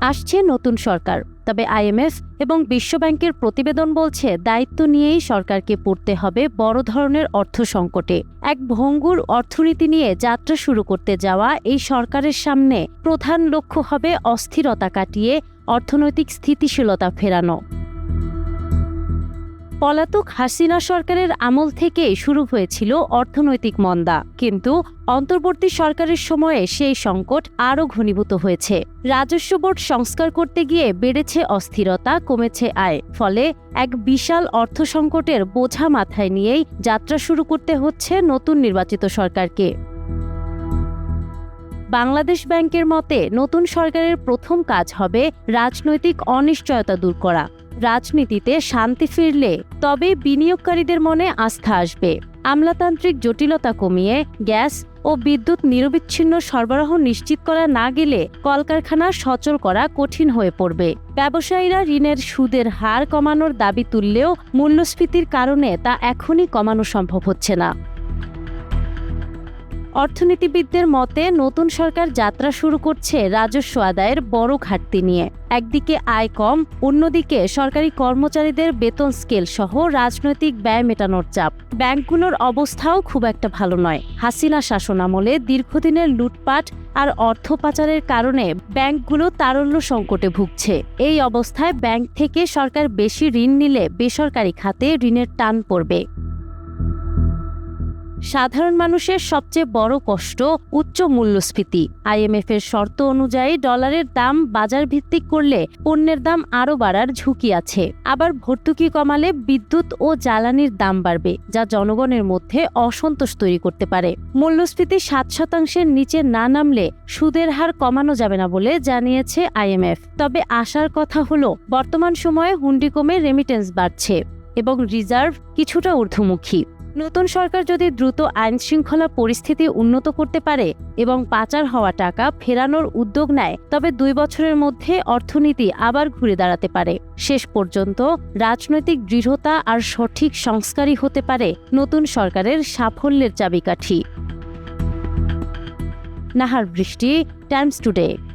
আসছে নতুন সরকার, তবে আইএমএফ এবং বিশ্বব্যাংকের প্রতিবেদন বলছে দায়িত্ব নিয়েই সরকারকে পড়তে হবে বড় ধরনের অর্থ সংকটে। এক ভঙ্গুর অর্থনীতি নিয়ে যাত্রা শুরু করতে যাওয়া এই সরকারের সামনে প্রধান লক্ষ্য হবে অস্থিরতা কাটিয়ে অর্থনৈতিক স্থিতিশীলতা ফেরানো। পলাতক হাসিনা সরকারের আমল থেকেই শুরু হয়েছিল অর্থনৈতিক মন্দা, কিন্তু অন্তর্বর্তী সরকারের সময়ে সেই সংকট আরও ঘনীভূত হয়েছে। রাজস্ব বোর্ড সংস্কার করতে গিয়ে বেড়েছে অস্থিরতা, কমেছে আয়, ফলে এক বিশাল অর্থ সংকটের বোঝা মাথায় নিয়েই যাত্রা শুরু করতে হচ্ছে নতুন নির্বাচিত সরকারকে। বাংলাদেশ ব্যাংকের মতে নতুন সরকারের প্রথম কাজ হবে রাজনৈতিক অনিশ্চয়তা দূর করা। রাজনীতিতে শান্তি ফিরলে তবে বিনিয়োগকারীদের মনে আস্থা আসবে। আমলাতান্ত্রিক জটিলতা কমিয়ে গ্যাস ও বিদ্যুৎ নিরবিচ্ছিন্ন সরবরাহ নিশ্চিত করা না গেলে কলকারখানা সচল করা কঠিন হয়ে পড়বে। ব্যবসায়ীরা ঋণের সুদের হার কমানোর দাবি তুললেও মূল্যস্ফীতির কারণে তা এখনই কমানো সম্ভব হচ্ছে না। অর্থনীতিবিদদের মতে নতুন সরকার যাত্রা শুরু করছে রাজস্ব আদায়ের বড় ঘাটতি নিয়ে। একদিকে আয় কম, অন্যদিকে সরকারি কর্মচারীদের বেতন স্কেল সহ রাজনৈতিক ব্যয় মেটানোর চাপ। ব্যাংকগুলোর অবস্থাও খুব একটা ভালো নয়। হাসিনা শাসনামলে দীর্ঘদিনের লুটপাট আর অর্থ পাচারের কারণে ব্যাংকগুলো তারল্য সংকটে ভুগছে। এই অবস্থায় ব্যাংক থেকে সরকার বেশি ঋণ নিলে বেসরকারি খাতে ঋণের টান পড়বে। সাধারণ মানুষের সবচেয়ে বড় কষ্ট উচ্চ মূল্যস্ফীতি। আইএমএফের শর্ত অনুযায়ী ডলারের দাম বাজার ভিত্তিক করলে পণ্যের দাম আরও বাড়ার ঝুঁকি আছে। আবার ভর্তুকি কমালে বিদ্যুৎ ও জ্বালানির দাম বাড়বে, যা জনগণের মধ্যে অসন্তোষ তৈরি করতে পারে। মূল্যস্ফীতি 7% নিচে না নামলে সুদের হার কমানো যাবে না বলে জানিয়েছে আইএমএফ। তবে আশার কথা হলো বর্তমান সময়ে হুন্ডি কমে রেমিটেন্স বাড়ছে এবং রিজার্ভ কিছুটা ঊর্ধ্বমুখী। নতুন সরকার যদি দ্রুত আইনশৃঙ্খলা পরিস্থিতি উন্নত করতে পারে এবং পাচার হওয়া টাকা ফেরানোর উদ্যোগ নেয়, তবে 2 বছরের মধ্যে অর্থনীতি আবার ঘুরে দাঁড়াতে পারে। শেষ পর্যন্ত রাজনৈতিক দৃঢ়তা আর সঠিক সংস্কারই হতে পারে নতুন সরকারের সাফল্যের চাবিকাঠি। নাহার বৃষ্টি, টাইমস টুডে।